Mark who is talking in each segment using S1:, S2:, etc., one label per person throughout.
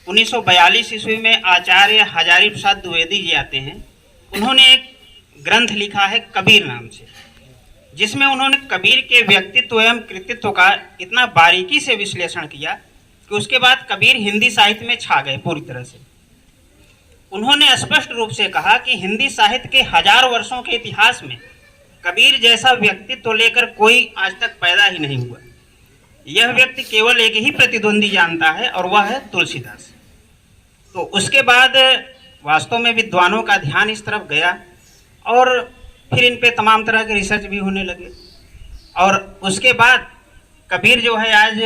S1: 1942 ईस्वी में आचार्य हजारी प्रसाद द्विवेदी जी आते हैं। उन्होंने एक ग्रंथ लिखा है कबीर नाम से, जिसमें उन्होंने कबीर के व्यक्तित्व एवं कृतित्व का इतना बारीकी से विश्लेषण किया कि उसके बाद कबीर हिंदी साहित्य में छा गए पूरी तरह से। उन्होंने स्पष्ट रूप से कहा कि हिंदी साहित्य के 1000 वर्षों के इतिहास में कबीर जैसा व्यक्तित्व लेकर कोई आज तक पैदा ही नहीं हुआ। यह व्यक्ति केवल एक ही प्रतिद्वंदी जानता है और वह है तुलसीदास। तो उसके बाद वास्तव में विद्वानों का ध्यान इस तरफ गया और फिर इन पे तमाम तरह के रिसर्च भी होने लगे। और उसके बाद कबीर जो है आज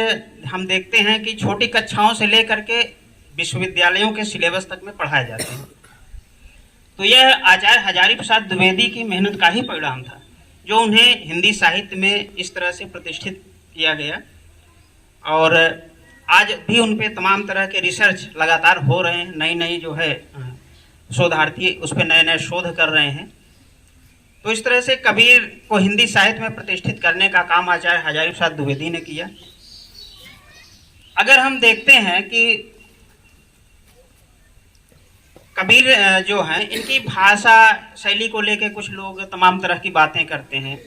S1: हम देखते हैं कि छोटी कक्षाओं से लेकर के विश्वविद्यालयों के सिलेबस तक में पढ़ाए जाते हैं। तो यह आचार्य हजारी प्रसाद द्विवेदी की मेहनत का ही परिणाम था जो उन्हें हिंदी साहित्य में इस तरह से प्रतिष्ठित किया गया। और आज भी उन पे तमाम तरह के रिसर्च लगातार हो रहे हैं, नई नई जो है शोधार्थी उस पर नए नए शोध कर रहे हैं। तो इस तरह से कबीर को हिंदी साहित्य में प्रतिष्ठित करने का काम आचार्य हजारी प्रसाद द्विवेदी ने किया। अगर हम देखते हैं कि कबीर जो हैं इनकी भाषा शैली को लेकर कुछ लोग तमाम तरह की बातें करते हैं।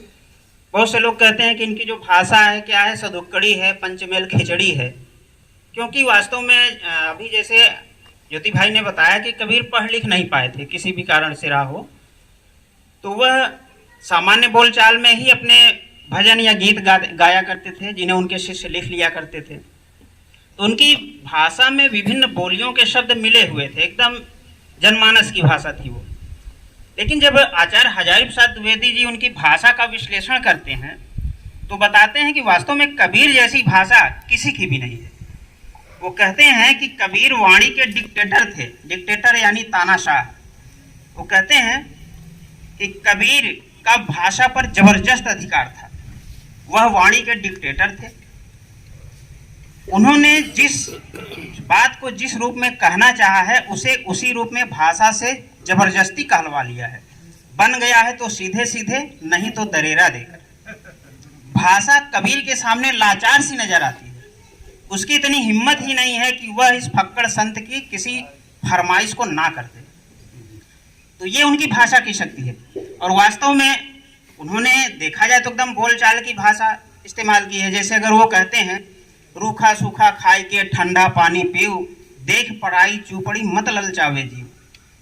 S1: बहुत से लोग कहते हैं कि इनकी जो भाषा है क्या है, सदुक्कड़ी है, पंचमेल खिचड़ी है। क्योंकि वास्तव में अभी जैसे ज्योति भाई ने बताया कि कबीर पढ़ लिख नहीं पाए थे, किसी भी कारण से रहा हो, तो वह सामान्य बोलचाल में ही अपने भजन या गीत गाया करते थे, जिन्हें उनके शिष्य लिख लिया करते थे। तो उनकी भाषा में विभिन्न बोलियों के शब्द मिले हुए थे, एकदम जनमानस की भाषा थी वो। लेकिन जब आचार्य हजारी प्रसाद द्विवेदी जी उनकी भाषा का विश्लेषण करते हैं तो बताते हैं कि वास्तव में कबीर जैसी भाषा किसी की भी नहीं है। वो कहते हैं कि कबीर वाणी के डिक्टेटर थे, डिक्टेटर यानी तानाशाह। वो कहते हैं कि कबीर का भाषा पर जबरदस्त अधिकार था, वह वाणी के डिक्टेटर थे। उन्होंने जिस बात को जिस रूप में कहना चाहा है उसे उसी रूप में भाषा से जबरदस्ती कहलवा लिया है। बन गया है तो सीधे सीधे, नहीं तो दरेरा देकर। भाषा कबीर के सामने लाचार सी नजर आती है। उसकी इतनी हिम्मत ही नहीं है कि वह इस फक्कड़ संत की किसी फरमाइश को ना कर दे। तो ये उनकी भाषा की शक्ति है। और वास्तव में उन्होंने देखा जाए तो एकदम बोलचाल की भाषा इस्तेमाल की है। जैसे अगर वो कहते हैं रूखा सूखा खाई के ठंडा पानी पीऊ, देख पढ़ाई चूपड़ी मत ललचावे जीव।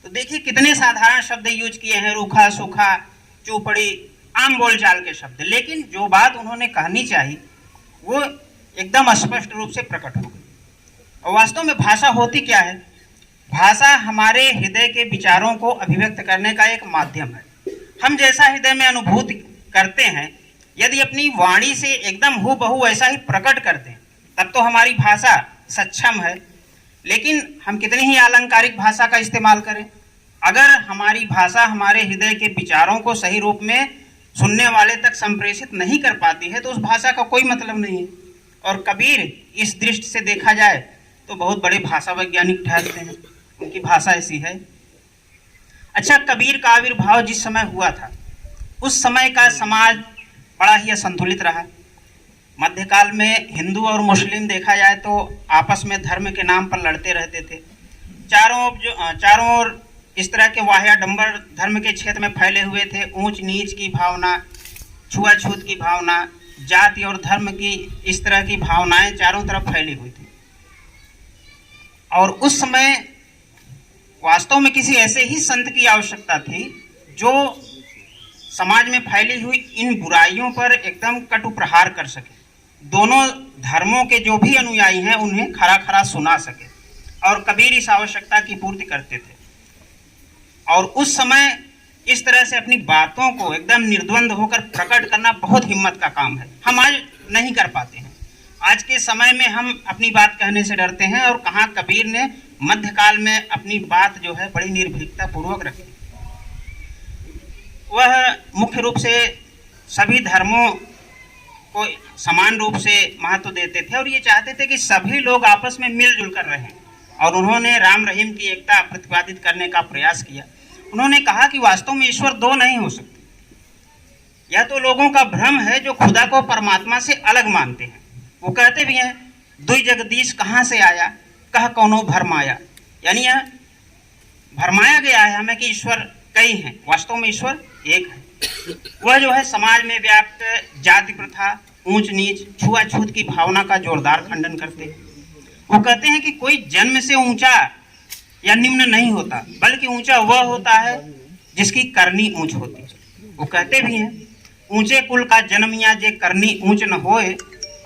S1: तो देखिए कितने साधारण शब्द यूज किए हैं, रूखा सूखा चूपड़ी, आम बोलचाल के शब्द। लेकिन जो बात उन्होंने कहनी चाहिए वो एकदम स्पष्ट रूप से प्रकट हो गई। और वास्तव में भाषा होती क्या है? भाषा हमारे हृदय के विचारों को अभिव्यक्त करने का एक माध्यम है। हम जैसा हृदय में अनुभूति करते हैं, यदि अपनी वाणी से एकदम हूबहू ऐसा ही प्रकट करते हैं तब तो हमारी भाषा सक्षम है। लेकिन हम कितनी ही अलंकारिक भाषा का इस्तेमाल करें, अगर हमारी भाषा हमारे हृदय के विचारों को सही रूप में सुनने वाले तक संप्रेषित नहीं कर पाती है तो उस भाषा का कोई मतलब नहीं है। और कबीर इस दृष्टि से देखा जाए तो बहुत बड़े भाषा वैज्ञानिक ठहरते हैं, उनकी भाषा ऐसी है। अच्छा, कबीर का आविर्भाव जिस समय हुआ था उस समय का समाज बड़ा ही असंतुलित रहा। मध्यकाल में हिंदू और मुस्लिम देखा जाए तो आपस में धर्म के नाम पर लड़ते रहते थे। चारों ओर इस तरह के वाह्याडंबर धर्म के क्षेत्र में फैले हुए थे। ऊंच नीच की भावना, छुआछूत की भावना, जाति और धर्म की इस तरह की भावनाएं चारों तरफ फैली हुई थी। और उस समय वास्तव में किसी ऐसे ही संत की आवश्यकता थी जो समाज में फैली हुई इन बुराइयों पर एकदम कटु प्रहार कर सके, दोनों धर्मों के जो भी अनुयायी हैं उन्हें खरा खरा सुना सके। और कबीर इस आवश्यकता की पूर्ति करते थे। और उस समय इस तरह से अपनी बातों को एकदम निर्द्वंद होकर प्रकट करना बहुत हिम्मत का काम है। हम आज नहीं कर पाते हैं। आज के समय में हम अपनी बात कहने से डरते हैं, और कहाँ कबीर ने मध्यकाल में अपनी बात जो है बड़ी निर्भीकता पूर्वक रखी। वह मुख्य रूप से सभी धर्मों को समान रूप से महत्व देते थे और ये चाहते थे कि सभी लोग आपस में मिलजुल कर रहें। और उन्होंने राम रहीम की एकता प्रतिपादित करने का प्रयास किया। उन्होंने कहा कि वास्तव में ईश्वर दो नहीं हो सकते। यह तो लोगों का भ्रम है जो खुदा को परमात्मा से अलग मानते हैं। वो कहते भी हैं दुई जगदीश कहाँ से आया, कह कौनो भरमाया, यानी यह भरमाया गया है हमें कि ईश्वर कई हैं, वास्तव में ईश्वर एक है। वह जो है समाज में व्याप्त जाति प्रथा, ऊंच नीच, छुआछूत की भावना का जोरदार खंडन करते हैं। वो कहते हैं कि कोई जन्म से ऊंचा या निम्न नहीं होता, बल्कि ऊंचा वह होता है जिसकी करनी ऊंच होती है। वो कहते भी हैं, ऊंचे कुल का जन्मिया जे करनी ऊंच न होए,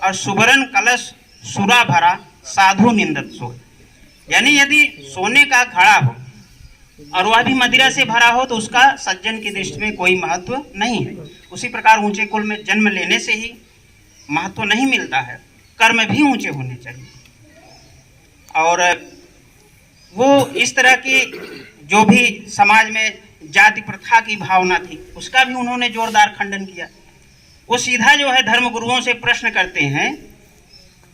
S1: और सुबरन कलश सुरा भरा साधु निंदत सोए। यानी यदि सोने का घड़ा हो और वह भी मदिरा से भरा हो तो उसका सज्जन की दृष्टि में कोई महत्व नहीं है। उसी प्रकार ऊंचे कुल में जन्म लेने से ही महत्व नहीं मिलता है, कर्म भी ऊंचे होने चाहिए। और वो इस तरह की जो भी समाज में जाति प्रथा की भावना थी उसका भी उन्होंने जोरदार खंडन किया। वो सीधा जो है धर्म गुरुओं से प्रश्न करते हैं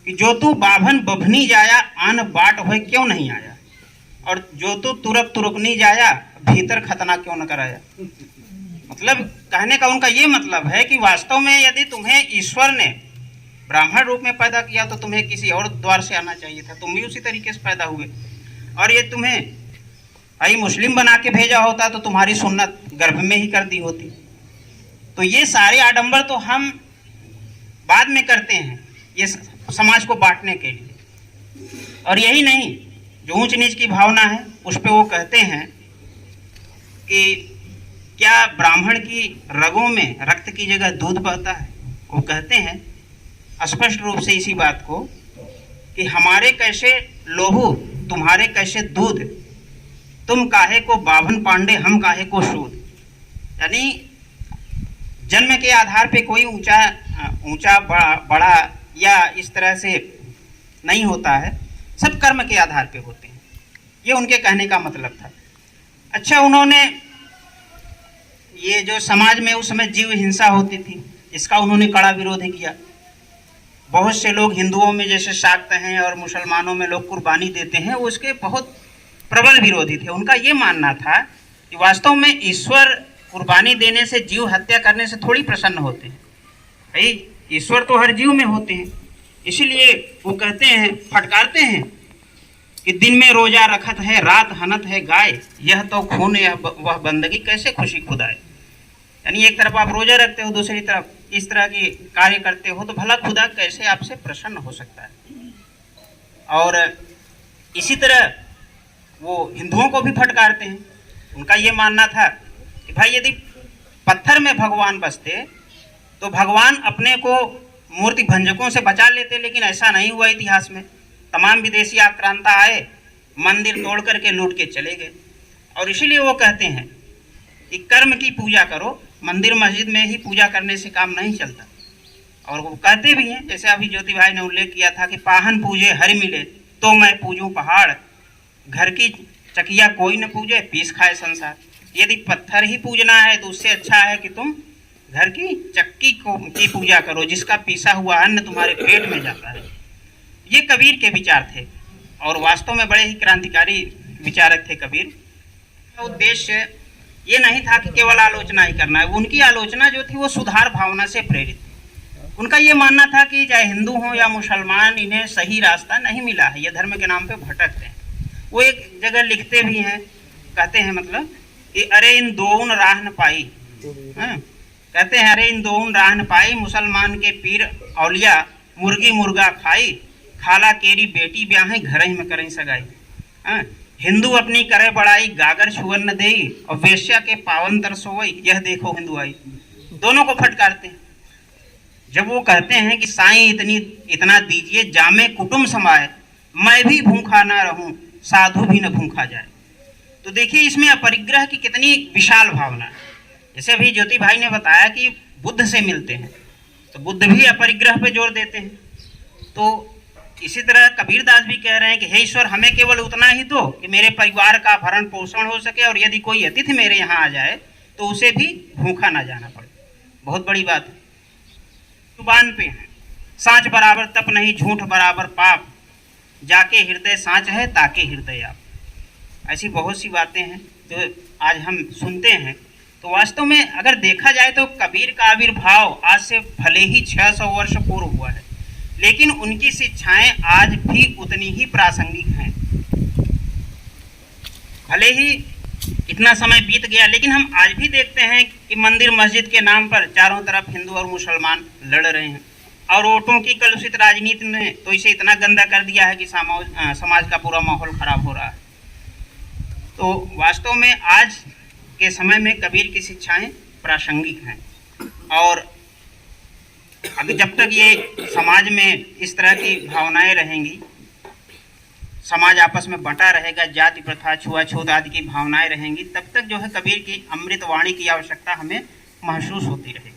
S1: कि जो तू बाभन बभनी जाया आन बाट होए क्यों नहीं आया, और जो तू तुरक तुरकनी जाया भीतर खतना क्यों न कराया। मतलब कहने का उनका ये मतलब है कि वास्तव में यदि तुम्हें ईश्वर ने ब्राह्मण रूप में पैदा किया तो तुम्हें किसी और द्वार से आना चाहिए था, तुम भी उसी तरीके से पैदा हुए। और ये तुम्हें भाई मुस्लिम बना के भेजा होता तो तुम्हारी सुन्नत गर्भ में ही कर दी होती। तो ये सारे आडंबर तो हम बाद में करते हैं ये समाज को बांटने के लिए। और यही नहीं, जो ऊंच नीच की भावना है उस पे वो कहते हैं कि क्या ब्राह्मण की रगों में रक्त की जगह दूध बहता है। वो कहते हैं स्पष्ट रूप से इसी बात को कि हमारे कैसे लोहू तुम्हारे कैसे दूध, तुम काहे को बाभन पांडे हम काहे को सूद। यानी जन्म के आधार पे कोई ऊंचा बड़ा या इस तरह से नहीं होता है, सब कर्म के आधार पे होते हैं। ये उनके कहने का मतलब था। अच्छा, उन्होंने ये जो समाज में उस समय जीव हिंसा होती थी इसका उन्होंने कड़ा विरोध किया। बहुत से लोग हिंदुओं में जैसे शाक्त हैं और मुसलमानों में लोग कुर्बानी देते हैं, वो उसके बहुत प्रबल विरोधी थे। उनका ये मानना था कि वास्तव में ईश्वर कुर्बानी देने से, जीव हत्या करने से थोड़ी प्रसन्न होते हैं। भाई ईश्वर तो हर जीव में होते हैं। इसीलिए वो कहते हैं, फटकारते हैं कि दिन में रोजा रखत है रात हनत है गाय, यह तो खून वह बंदगी कैसे खुशी खुदाए। यानी एक तरफ आप रोजा रखते हो, दूसरी तरफ इस तरह की कार्य करते हो, तो भला खुदा कैसे आपसे प्रसन्न हो सकता है। और इसी तरह वो हिंदुओं को भी फटकारते हैं। उनका ये मानना था कि भाई यदि पत्थर में भगवान बसते तो भगवान अपने को मूर्ति भंजकों से बचा लेते, लेकिन ऐसा नहीं हुआ। इतिहास में तमाम विदेशी आक्रांता आए, मंदिर तोड़ करके लूट के चले गए। और इसीलिए वो कहते हैं कि कर्म की पूजा करो, मंदिर मस्जिद में ही पूजा करने से काम नहीं चलता। और वो कहते भी हैं, जैसे अभी ज्योति भाई ने उल्लेख किया था कि पाहन पूजे हरि मिले तो मैं पूजूं पहाड़, घर की चकिया कोई न पूजे पीस खाए संसार। यदि पत्थर ही पूजना है तो उससे अच्छा है कि तुम घर की चक्की की पूजा करो, जिसका पीसा हुआ अन्न तुम्हारे पेट में जाता है। ये कबीर के विचार थे और वास्तव में बड़े ही क्रांतिकारी विचारक थे कबीर। उद्देश्य ये नहीं था कि केवल आलोचना ही करना है। उनकी आलोचना जो थी वो सुधार भावना से प्रेरित थी। उनका ये मानना था कि चाहे हिंदू हो या मुसलमान, इन्हें सही रास्ता नहीं मिला है, ये धर्म के नाम पे भटकते हैं। वो एक जगह लिखते भी हैं, कहते हैं मतलब कि अरे इन दोउन राह न पाई, कहते हैं अरे इन दोउन राह न पाई, मुसलमान के पीर औलिया मुर्गी मुर्गा खाई, खाला केरी बेटी ब्याहे घर ही में करें सगाई। हिंदू अपनी करे बड़ाई गागर छुअन न देई, और वेश्या के पावन तरसोई, यह देखो हिंदू आई। दोनों को फटकारते हैं। जब वो कहते हैं कि साईं इतना दीजिए जामे कुटुंब समाए, मैं भी भूखा ना रहूं साधु भी न भूखा जाए। तो देखिए इसमें अपरिग्रह की कितनी विशाल भावना है। जैसे अभी ज्योति भाई ने बताया कि बुद्ध से मिलते हैं, तो बुद्ध भी अपरिग्रह पे जोर देते हैं। तो इसी तरह कबीरदास भी कह रहे हैं कि हे ईश्वर, हमें केवल उतना ही दो कि मेरे परिवार का भरण पोषण हो सके, और यदि कोई अतिथि मेरे यहाँ आ जाए तो उसे भी भूखा ना जाना पड़े। बहुत बड़ी बात है। जुबान पे है, साँच बराबर तप नहीं, झूठ बराबर पाप, जाके हृदय साँच है ताके हृदय आप। ऐसी बहुत सी बातें हैं जो आज हम सुनते हैं। तो वास्तव में अगर देखा जाए तो कबीर का आविर्भाव आज से भले ही 600 वर्ष पूर्व हुआ है, लेकिन उनकी शिक्षाएं आज भी उतनी ही प्रासंगिक हैं। भले ही इतना समय बीत गया, लेकिन हम आज भी देखते हैं कि मंदिर मस्जिद के नाम पर चारों तरफ हिंदू और मुसलमान लड़ रहे हैं, और वोटों की कलुषित राजनीति ने तो इसे इतना गंदा कर दिया है कि समाज का पूरा माहौल खराब हो रहा है। तो वास्तव में आज के समय में कबीर की शिक्षाएं प्रासंगिक हैं, और अभी जब तक ये समाज में इस तरह की भावनाएं रहेंगी, समाज आपस में बंटा रहेगा, जाति प्रथा छुआछूत आदि की भावनाएं रहेंगी, तब तक जो है कबीर की अमृत वाणी की आवश्यकता हमें महसूस होती रहेगी।